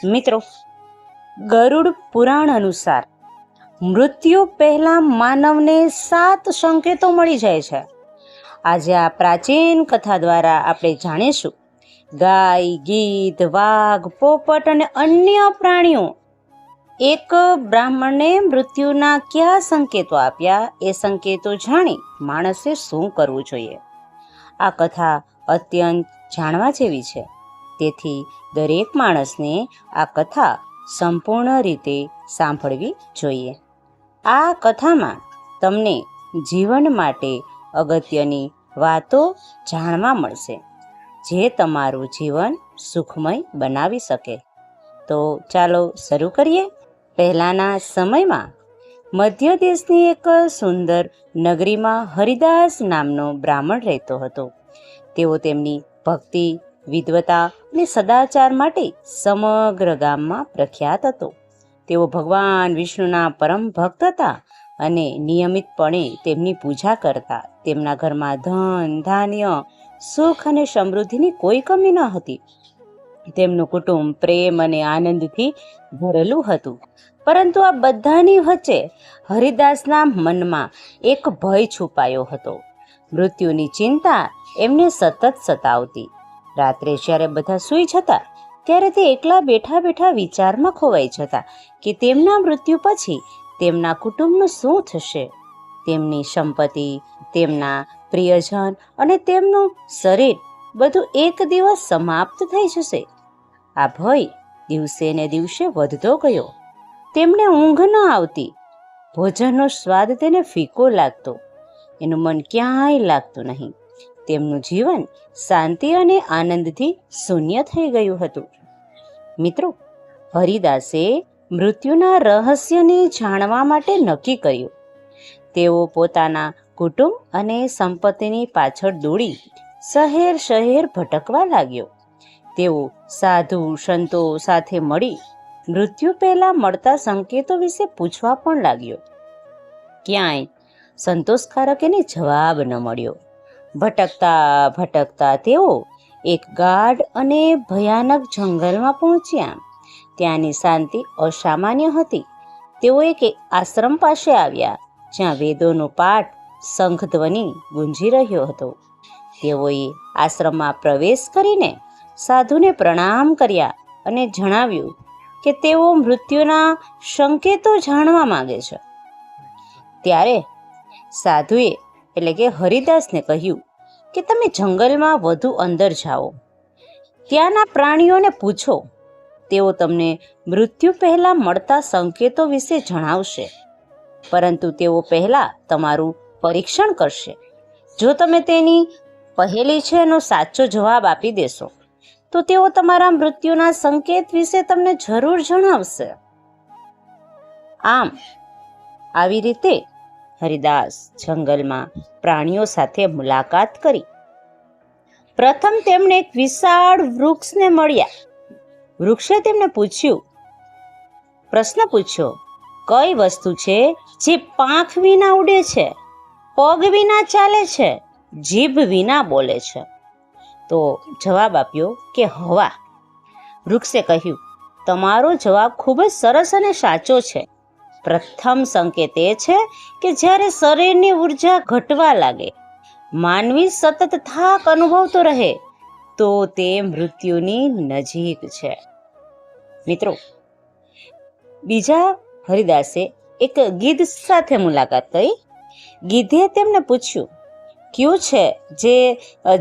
મિત્રો, ગરુડ પુરાણ અનુસાર મૃત્યુ પહેલા માનવને 7 સંકેતો મળી જાય છે. આજે આ પ્રાચીન કથા દ્વારા આપણે જાણીશું ગાય, ગીધ, વાઘ, પોપટ અને અન્ય પ્રાણીઓ એક બ્રાહ્મણને મૃત્યુના કયા સંકેતો આપ્યા. એ સંકેતો જાણી માણસે શું કરવું જોઈએ. આ કથા અત્યંત જાણવા જેવી છે, તેથી દરેક માણસને આ કથા સંપૂર્ણ રીતે સાંભળવી જોઈએ. આ કથામાં તમને જીવન માટે અગત્યની વાતો જાણવા મળશે, જે તમારું જીવન સુખમય બનાવી શકે. તો ચાલો શરૂ કરીએ. પહેલાંના સમયમાં મધ્ય દેશની એક સુંદર નગરીમાં હરિદાસ નામનો બ્રાહ્મણ રહેતો હતો. તેઓ તેમની ભક્તિ, વિદ્વતા અને સદાચાર માટે સમગ્ર ગામમાં પ્રખ્યાત હતો. તેઓ ભગવાન વિષ્ણુના પરમ ભક્ત હતા અને નિયમિતપણે તેમની પૂજા કરતા. તેમના ઘરમાં ધન, ધાન્ય, સુખ અને સમૃદ્ધિની કોઈ કમી ન હતી. તેમનું કુટુંબ પ્રેમ અને આનંદથી ભરેલું હતું. પરંતુ આ બધાની વચ્ચે હરિદાસના મનમાં એક ભય છુપાયો હતો. મૃત્યુની ચિંતા એમને સતત સતાવતી. રાત્રે જ્યારે બધા સૂઈ જતા ત્યારે તે એકલા બેઠા બેઠા વિચારમાં ખોવાઈ જતા કે તેમના મૃત્યુ પછી તેમના કુટુંબનું શું થશે. તેમની સંપત્તિ, તેમના પ્રિયજન અને તેમનું શરીર બધું એક દિવસ સમાપ્ત થઈ જશે. આ ભય દિવસે ને દિવસે વધતો ગયો. તેમને ઊંઘ ન આવતી. ભોજનનો સ્વાદ તેને ફીકો લાગતો. એનું મન ક્યાંય લાગતું નહીં. તેમનું જીવન શાંતિ અને આનંદથી શૂન્ય થઈ ગયું હતું. મિત્રો, હરિદાસે મૃત્યુના રહસ્યને જાણવા માટે નક્કી કર્યું. તેઓ પોતાના કુટુંબ અને સંપત્તિની પાછળ દોડી શહેર શહેર ભટકવા લાગ્યો. તેઓ સાધુ સંતો સાથે મળી મૃત્યુ પહેલા મળતા સંકેતો વિશે પૂછવા પણ લાગ્યો. ક્યાંય સંતોષકારક એને જવાબ ન મળ્યો. ભટકતા ભટકતા તેઓ એક ગાઢ અને ભયાનક જંગલમાં પહોંચ્યા. ત્યાંની શાંતિ અસામાન્ય હતી. તેઓ એક આશ્રમ પાસે આવ્યા, જ્યાં વેદોનો પાઠ શંખધ્વનિ ગુંજી રહ્યો હતો. તેઓએ આશ્રમમાં પ્રવેશ કરીને સાધુને પ્રણામ કર્યા અને જણાવ્યું કે તેઓ મૃત્યુના સંકેતો જાણવા માંગે છે. ત્યારે સાધુએ એટલે કે હરિદાસને કહ્યું કે તમે જંગલમાં વધુ અંદર જાઓ, ત્યાંના પ્રાણીઓને પૂછો. તેઓ તમને મૃત્યુ પહેલા મળતા સંકેતો વિશે જણાવશે, પરંતુ તેઓ પહેલા તમારું પરીક્ષણ કરશે. જો તમે તેની પહેલી છે એનો સાચો જવાબ આપી દેશો તો તેઓ તમારા મૃત્યુના સંકેત વિશે તમને જરૂર જણાવશે. આવી રીતે હરિદાસ જંગલમાં પ્રાણીઓ સાથે મુલાકાત કરી. પ્રથમ તેમણે એક વિશાળ વૃક્ષને મળ્યા. વૃક્ષે તેમને પ્રશ્ન પૂછ્યો, કઈ વસ્તુ છે જે પાંખ વિના ઉડે છે, પગ વિના ચાલે છે, જીભ વિના બોલે છે? તો જવાબ આપ્યો કે હવા. વૃક્ષે કહ્યું, તમારો જવાબ ખૂબ જ સરસ અને સાચો છે. પ્રથમ સંકેત એ છે કે જ્યારે શરીરની ઉર્જા ઘટવા લાગે, માનવી સતત થાક અનુભવતો રહે, તો તે મૃત્યુની નજીક છે. મિત્રો, બીજા હરિદાસે એક ગીધ સાથે મુલાકાત કરી. ગીધે તેમને પૂછ્યું, કયું છે જે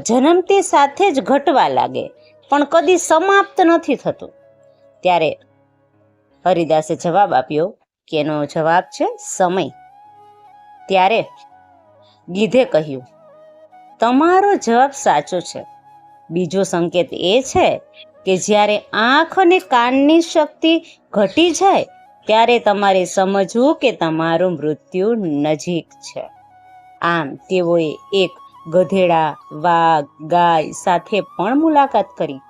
જન્મતી સાથે જ ઘટવા લાગે પણ કદી સમાપ્ત નથી થતું? ત્યારે હરિદાસે જવાબ આપ્યો કે એનો જવાબ છે સમય. ત્યારે ગીધે કહ્યું, તમારો જવાબ સાચો છે. બીજો સંકેત એ છે કે જ્યારે આંખ અને કાનની શક્તિ ઘટી જાય ત્યારે તમારે સમજવું કે તમારું મૃત્યુ નજીક છે. આમ તેઓએ એક ગધેડા, વાઘ, ગાય સાથે પણ મુલાકાત કરી.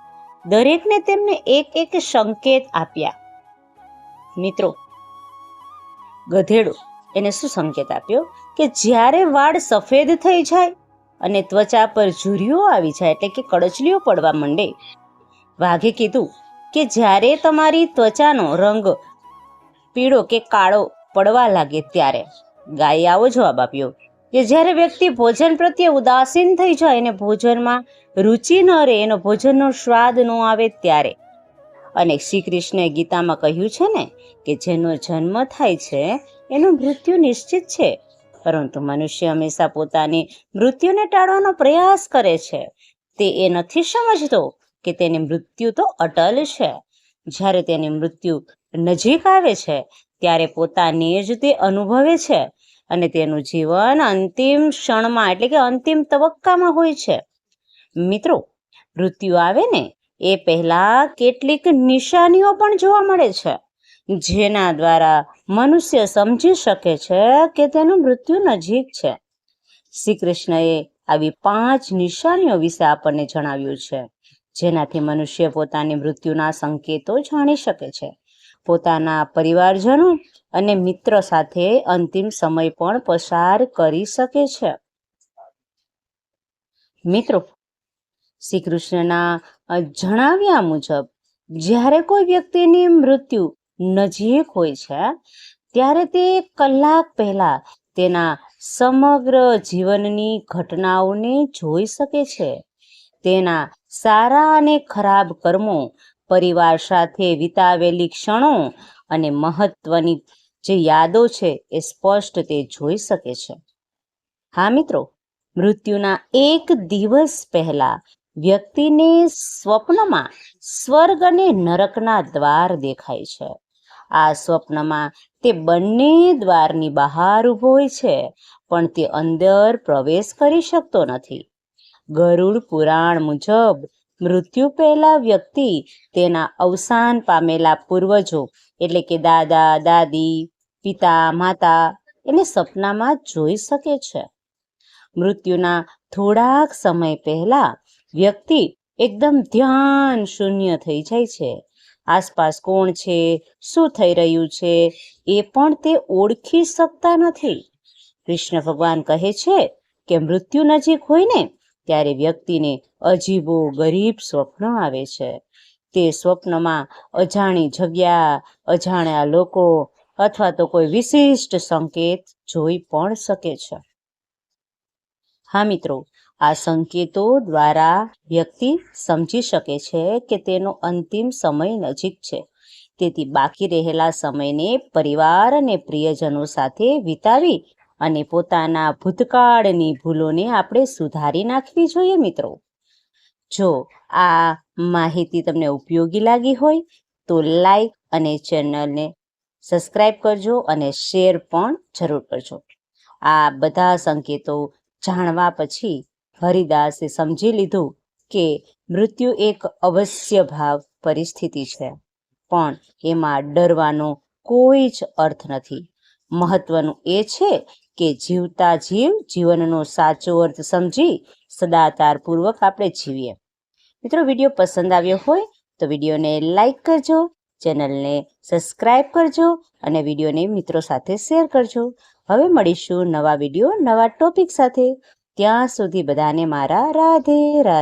દરેકને તેમને એક એક સંકેત આપ્યા. મિત્રો, ગધેડો એને શું સંકેત આપ્યો કે જ્યારે વાળ સફેદ થઈ જાય અને ત્વચા પર ઝુરીઓ આવી જાય એટલે કે કડચલીઓ પડવા માંડે. વાઘે કીધું કે જ્યારે તમારી ત્વચાનો રંગ પીળો કે કાળો પડવા લાગે ત્યારે? ગાયે આવો જવાબ આપ્યો કે જ્યારે વ્યક્તિ ભોજન પ્રત્યે ઉદાસીન થઈ જાય અને ભોજનમાં રુચિ ન રહે, એનો ભોજનનો સ્વાદ ન આવે ત્યારે. અને શ્રી કૃષ્ણએ ગીતામાં કહ્યું છે ને કે જેનો જન્મ થાય છે એનું મૃત્યુ નિશ્ચિત છે, પરંતુ મનુષ્ય હંમેશા પોતાની મૃત્યુને ટાળવાનો પ્રયાસ કરે છે. તે એ નથી સમજતો કે તેની મૃત્યુ તો અટલ છે. જ્યારે તેની મૃત્યુ નજીક આવે છે ત્યારે પોતાને જ તે અનુભવે છે અને તેનું જીવન અંતિમ ક્ષણમાં એટલે કે અંતિમ તબક્કામાં હોય છે. મિત્રો, મૃત્યુ આવે ને એ પહેલા કેટલીક નિશાનીઓ પણ જોવા મળે છે, જેના દ્વારા મનુષ્ય સમજી શકે છે કે તેનું મૃત્યુ નજીક છે. શ્રી કૃષ્ણએ આવી 5 નિશાનીઓ વિશે આપણને જણાવ્યું છે, જેનાથી મનુષ્ય પોતાની મૃત્યુના સંકેતો જાણી શકે છે, પોતાના પરિવારજનો અને મિત્ર સાથે અંતિમ સમય પણ પસાર કરી શકે છે. મિત્રો, શ્રી કૃષ્ણના જણાવ્યા મુજબ જ્યારે કોઈ વ્યક્તિની મૃત્યુ નજીક હોય છે ત્યારે તે કલાક પહેલા તેના સમગ્ર જીવનની ઘટનાઓને જોઈ શકે છે. તેના સારા અને ખરાબ કર્મો, પરિવાર સાથે વિતાવેલી ક્ષણો અને મહત્વની જે યાદો છે એ સ્પષ્ટ તે જોઈ શકે છે. હા મિત્રો, મૃત્યુના એક દિવસ પહેલા વ્યક્તિને સ્વપ્નમાં સ્વર્ગ અને નરકના દ્વાર દેખાય છે. આ સ્વપ્નમાં તે બંને દ્વારની બહાર ઊભો હોય છે, પણ તે અંદર પ્રવેશ કરી શકતો નથી. ગરુડ પુરાણ મુજબ મૃત્યુ પહેલા વ્યક્તિ તેના અવસાન પામેલા પૂર્વજો એટલે કે દાદા, દાદી, પિતા, માતા એને સપનામાં જોઈ શકે છે. મૃત્યુના થોડાક સમય પહેલા વ્યક્તિ એકદમ ધ્યાન શૂન્ય થઈ જાય છે. આસપાસ કોણ છે, શું થઈ રહ્યું છે એ પણ તે ઓળખી શકતા નથી. કૃષ્ણ ભગવાન કહે છે કે મૃત્યુ નજીક હોય ને ત્યારે વ્યક્તિને અજીબો ગરીબ સ્વપ્ન આવે છે. તે સ્વપ્નમાં અજાણી જગ્યા, અજાણ્યા લોકો અથવા તો કોઈ વિશિષ્ટ સંકેત જોઈ પણ શકે છે. હા મિત્રો, આ સંકેતો દ્વારા વ્યક્તિ સમજી શકે છે કે તેનો અંતિમ સમય નજીક છે. તેથી બાકી રહેલા સમયને પરિવાર અને પ્રિયજનો સાથે વિતાવી અને પોતાના ભૂતકાળની ભૂલોને આપણે સુધારી નાખવી જોઈએ. મિત્રો, જો આ માહિતી તમને ઉપયોગી લાગી હોય તો લાઈક અને ચેનલને સબસ્ક્રાઈબ કરજો અને શેર પણ જરૂર કરજો. આ બધા સંકેતો જાણવા પછી હરિદાસે સમજી લીધું કે મૃત્યુ એક અવશ્ય ભાવ પરિસ્થિતિ છે, પણ એમાં ડરવાનો કોઈ જ અર્થ નથી. મહત્વનું એ છે કે જીવતા જીવનનો સાચો અર્થ સમજી સદાચારપૂર્વક આપણે જીવીએ. મિત્રો, વિડીયો પસંદ આવ્યો હોય તો વિડીયોને લાઈક કરજો, ચેનલને સબસ્ક્રાઈબ કરજો અને વિડીયોને મિત્રો સાથે શેર કરજો. હવે મળીશું નવા વિડીયો, નવા ટોપિક સાથે. ત્યાં સુધી બધાને મારા રાધે રાધે.